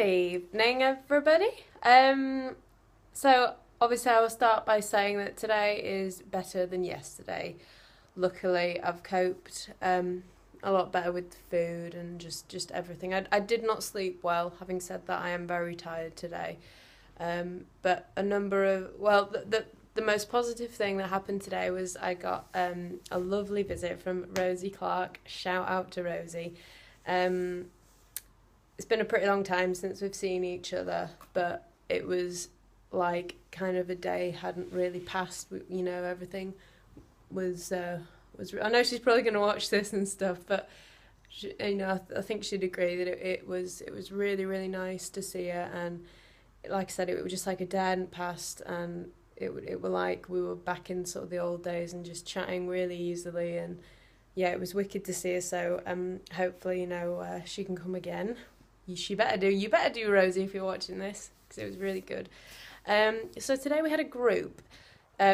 Evening, everybody. So obviously I will start by saying that today is better than yesterday. Luckily, I've coped a lot better with food and just everything. I did not sleep well. Having said that, I am very tired today. But a number of the most positive thing that happened today was I got a lovely visit from Rosie Clark. Shout out to Rosie. It's been a pretty long time since we've seen each other, but it was like kind of a day hadn't really passed. You know, everything was. I know she's probably going to watch this and stuff, but she, I think she'd agree that it was really really nice to see her. And like I said, it was just like a day hadn't passed, and it were like we were back in sort of the old days and just chatting really easily. And yeah, it was wicked to see her. So hopefully she can come again. You better do, Rosie, if you're watching this, because it was really good. So today we had a group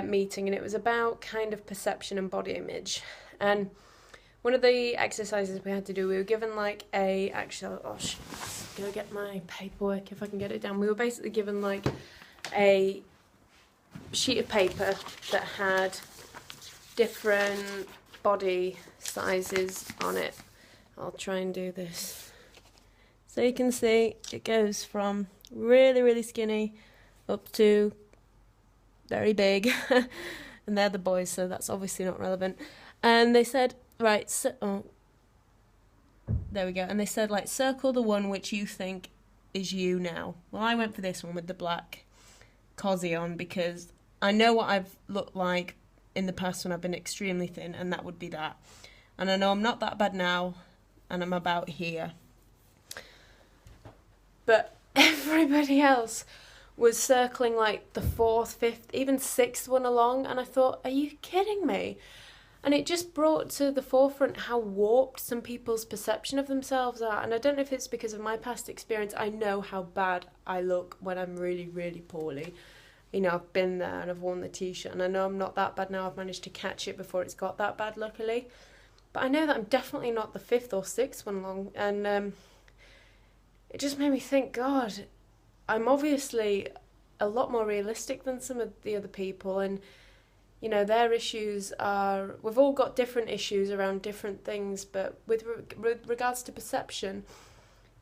meeting, and it was about kind of perception and body image. And one of the exercises we had to do, we were given like go get my paperwork if I can get it down. We were basically given like a sheet of paper that had different body sizes on it. I'll try and do this. So you can see it goes from really, really skinny up to very big. And they're the boys, so that's obviously not relevant. And they said, right, there we go. And they said, like, circle the one which you think is you now. Well, I went for this one with the black cosy on because I know what I've looked like in the past when I've been extremely thin, and that would be that. And I know I'm not that bad now, and I'm about here. But everybody else was circling like the fourth, fifth, even sixth one along, and I thought, are you kidding me? And it just brought to the forefront how warped some people's perception of themselves are. And I don't know if it's because of my past experience. I know how bad I look when I'm really, really poorly. You know, I've been there and I've worn the t-shirt, and I know I'm not that bad now. I've managed to catch it before it's got that bad, luckily. But I know that I'm definitely not the fifth or sixth one along, and it just made me think, God, I'm obviously a lot more realistic than some of the other people. And, you know, their issues are... We've all got different issues around different things, but with regards to perception,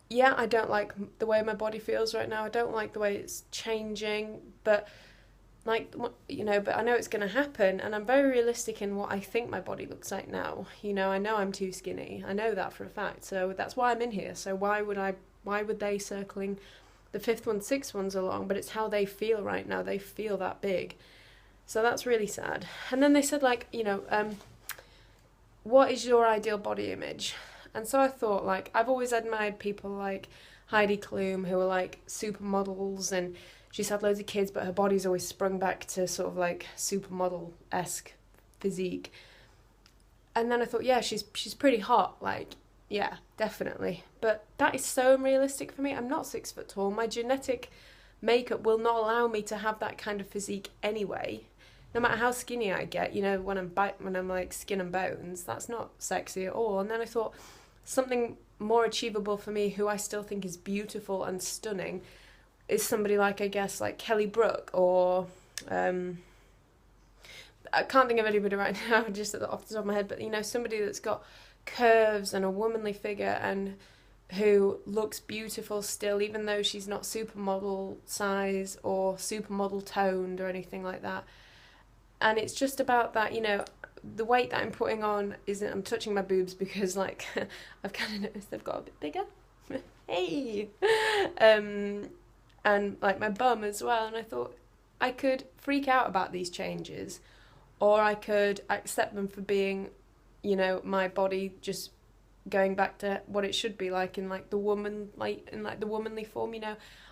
yeah, I don't like the way my body feels right now. I don't like the way it's changing, but... but I know it's going to happen, and I'm very realistic in what I think my body looks like now. You know, I know I'm too skinny. I know that for a fact, so that's why I'm in here. So why would they circling the fifth one, sixth ones along? But it's how they feel right now. They feel that big. So that's really sad. And then they said, like, what is your ideal body image? And so I thought, like, I've always admired people like Heidi Klum, who are like supermodels, and she's had loads of kids, but her body's always sprung back to sort of like supermodel-esque physique. And then I thought, yeah, she's pretty hot, like, yeah, definitely. But that is so unrealistic for me. I'm not 6 foot tall. My genetic makeup will not allow me to have that kind of physique anyway. No matter how skinny I get, when I'm like skin and bones, that's not sexy at all. And then I thought something more achievable for me, who I still think is beautiful and stunning, is somebody like, I guess, like Kelly Brook, or I can't think of anybody right now just off the top of my head, but somebody that's got curves and a womanly figure and who looks beautiful still, even though she's not supermodel size or supermodel toned or anything like that. And it's just about that, the weight that I'm putting on isn't... I'm touching my boobs because, like, I've kind of noticed they've got a bit bigger. Hey! And, like, my bum as well. And I thought I could freak out about these changes, or I could accept them for being, my body just going back to what it should be like in the womanly form.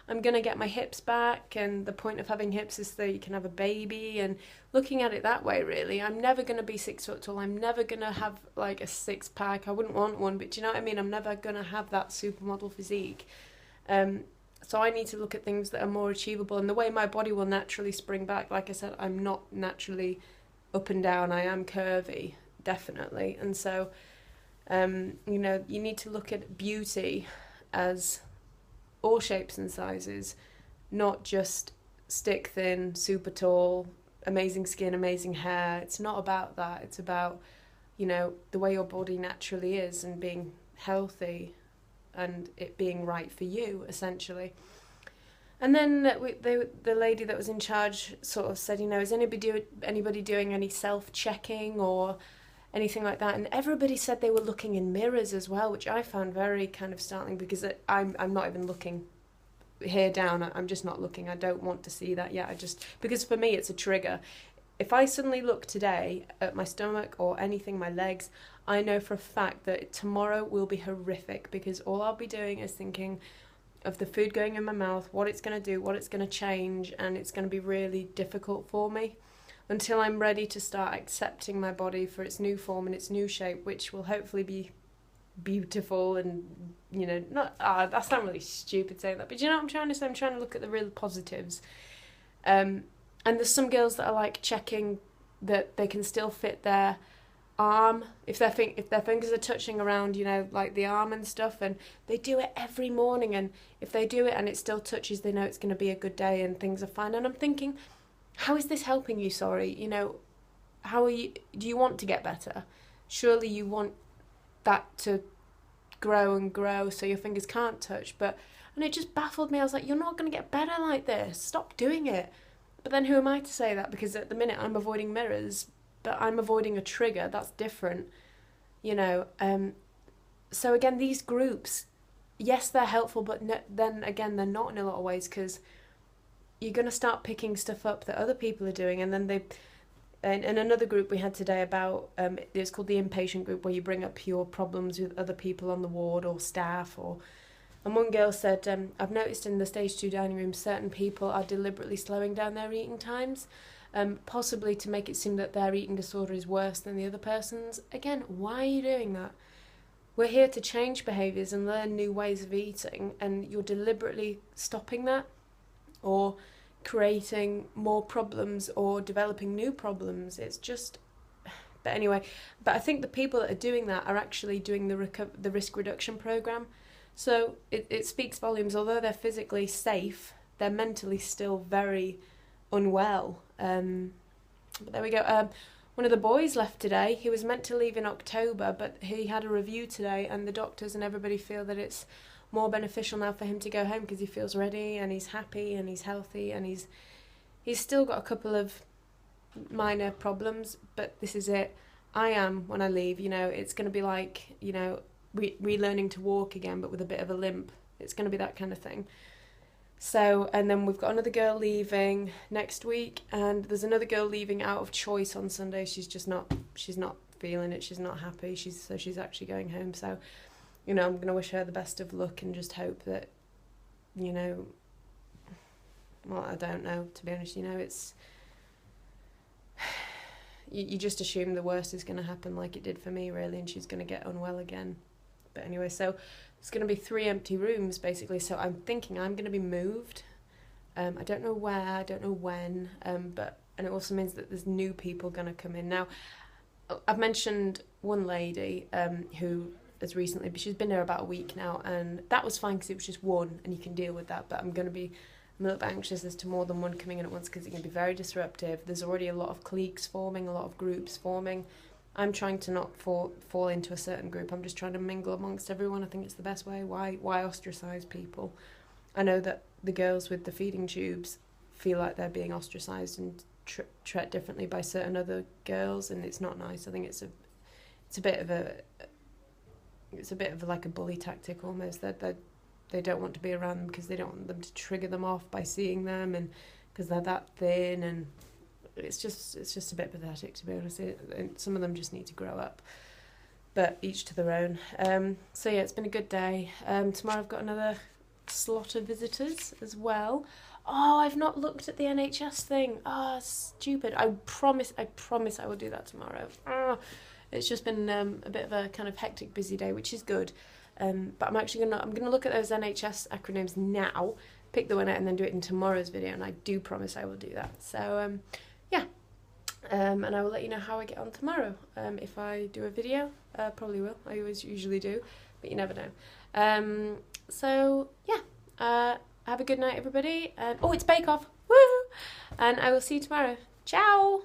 I'm gonna get my hips back, and the point of having hips is so you can have a baby, and looking at it that way, really. I'm never gonna be 6 foot tall. I'm never gonna have like a six pack. I wouldn't want one, but do you know what I mean? I'm never gonna have that supermodel physique. So I need to look at things that are more achievable, and the way my body will naturally spring back. Like I said, I'm not naturally up and down. I am curvy, definitely. And so, you need to look at beauty as all shapes and sizes, not just stick thin, super tall, amazing skin, amazing hair. It's not about that. It's about, you know, the way your body naturally is and being healthy and it being right for you, essentially. And then the lady that was in charge sort of said, you know, is anybody doing any self-checking or anything like that? And everybody said they were looking in mirrors as well, which I found very kind of startling, because I'm not even looking here down. I'm just not looking. I don't want to see that yet. Because for me it's a trigger. If I suddenly look today at my stomach or anything, my legs, I know for a fact that tomorrow will be horrific, because all I'll be doing is thinking of the food going in my mouth, what it's going to do, what it's going to change, and it's going to be really difficult for me until I'm ready to start accepting my body for its new form and its new shape, which will hopefully be beautiful. And, you know, that sounds really stupid saying that, but you know what I'm trying to say? I'm trying to look at the real positives. And there's some girls that are like checking that they can still fit their arm, if their fingers are touching around, you know, like the arm and stuff, and they do it every morning, and if they do it and it still touches, they know it's going to be a good day and things are fine. And I'm thinking, how is this helping you? Sorry, you know, do you want to get better? Surely you want that to grow and grow so your fingers can't touch. And it just baffled me. I was like, you're not going to get better like this, stop doing it. But then who am I to say that? Because at the minute I'm avoiding mirrors, but I'm avoiding a trigger. That's different, you know. So again, these groups, yes, they're helpful, but then again, they're not in a lot of ways, because you're going to start picking stuff up that other people are doing. And then in another group we had today about, it's called the inpatient group, where you bring up your problems with other people on the ward or staff. And one girl said, I've noticed in the stage 2 dining room, certain people are deliberately slowing down their eating times, possibly to make it seem that their eating disorder is worse than the other person's. Again, why are you doing that? We're here to change behaviours and learn new ways of eating, and you're deliberately stopping that, or creating more problems or developing new problems. It's just... But anyway, I think the people that are doing that are actually doing the risk reduction programme. So it speaks volumes. Although they're physically safe, they're mentally still very unwell. But there we go. One of the boys left today. He was meant to leave in October, but he had a review today, and the doctors and everybody feel that it's more beneficial now for him to go home, because he feels ready and he's happy and he's healthy, and he's still got a couple of minor problems, but this is it. I am when I leave, you know, it's going to be like, you know, relearning to walk again, but with a bit of a limp. It's going to be that kind of thing. So, and then we've got another girl leaving next week, and there's another girl leaving out of choice on Sunday. She's not feeling it. She's not happy. She's actually going home. So, you know, I'm going to wish her the best of luck and just hope that, you know, well, I don't know, to be honest, you know, it's, you just assume the worst is going to happen, like it did for me, really, and she's going to get unwell again. But anyway, so it's going to be 3 empty rooms, basically, so I'm thinking I'm going to be moved. I don't know where, I don't know when, and it also means that there's new people going to come in. Now, I've mentioned one lady who has recently, but she's been there about a week now, and that was fine because it was just one, and you can deal with that, but I'm a little bit anxious as to more than one coming in at once, because it can be very disruptive. There's already a lot of cliques forming, a lot of groups forming. I'm trying to not fall into a certain group. I'm just trying to mingle amongst everyone. I think it's the best way. Why ostracise people? I know that the girls with the feeding tubes feel like they're being ostracised and treated differently by certain other girls, and it's not nice. I think it's a bit of like a bully tactic almost. They don't want to be around them because they don't want them to trigger them off by seeing them, and because they're that thin, and it's just a bit pathetic, to be honest. And some of them just need to grow up, but each to their own. So yeah, it's been a good day. Tomorrow I've got another slot of visitors as well. Oh, I've not looked at the NHS thing. Oh, stupid. I promise I will do that tomorrow. It's just been a bit of a kind of hectic, busy day, which is good. But I'm gonna look at those NHS acronyms now, pick the one out, and then do it in tomorrow's video. And I do promise I will do that. So yeah, and I will let you know how I get on tomorrow. If I do a video, probably will. I always usually do, but you never know. So yeah, Have a good night, everybody. And oh, it's Bake Off. Woo! And I will see you tomorrow. Ciao.